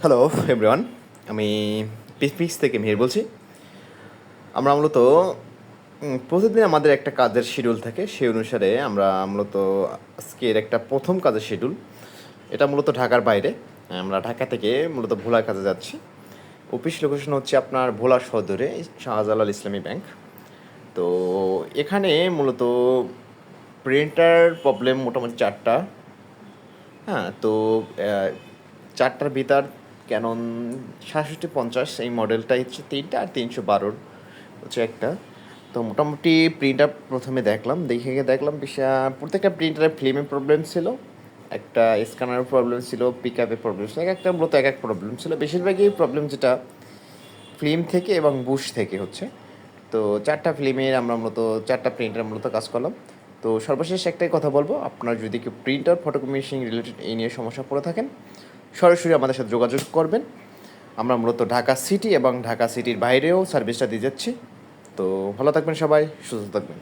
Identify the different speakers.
Speaker 1: Hello everyone, আমি পিসপিক্স থেকে মিহির বলছি। আমরা মূলত প্রতিদিন আমাদের একটা কাজের শিডিউল থাকে, সেই অনুসারে আমরা মূলত আজকের একটা প্রথম কাজের শিডিউল। এটা মূলত ঢাকার বাইরে। আমরা ঢাকা থেকে মূলত ভোলার কাজে যাচ্ছি। অফিস লোকেশন হচ্ছে আপনার ভোলা সদরে শাহজালাল ইসলামী ব্যাংক। তো এখানে মূলত প্রিন্টার প্রবলেম মোটামুটি 4টা। হ্যাঁ, তো 4টার ভিতর ক্যানন 6750 এই মডেলটাই হচ্ছে 3টা, আর 312 হচ্ছে একটা। তো মোটামুটি প্রিন্টার প্রথমে দেখলাম প্রত্যেকটা প্রিন্টারের ফিল্মের প্রবলেম ছিল, একটা স্ক্যানারের প্রবলেম ছিল, পিক আপের প্রবলেম ছিল, একটা মূলত এক প্রবলেম ছিল। বেশিরভাগই প্রবলেম যেটা ফিল্ম থেকে এবং বুশ থেকে হচ্ছে। তো 4টা ফিল্মের আমরা মূলত 4টা প্রিন্টার মূলত কাজ করলাম। তো সর্বশেষ একটাই কথা বলবো, আপনার যদি কেউ প্রিন্টার ফটোকপি মেশিন রিলেটেড এই নিয়ে সমস্যা পড়ে থাকেন, সরাসরি আমাদের সাথে যোগাযোগ করবেন। আমরা মূলত ঢাকা সিটি এবং ঢাকা সিটির বাইরেও সার্ভিসটা দিয়ে যাচ্ছি। তো ভালো থাকবেন সবাই, সুস্থ থাকবেন।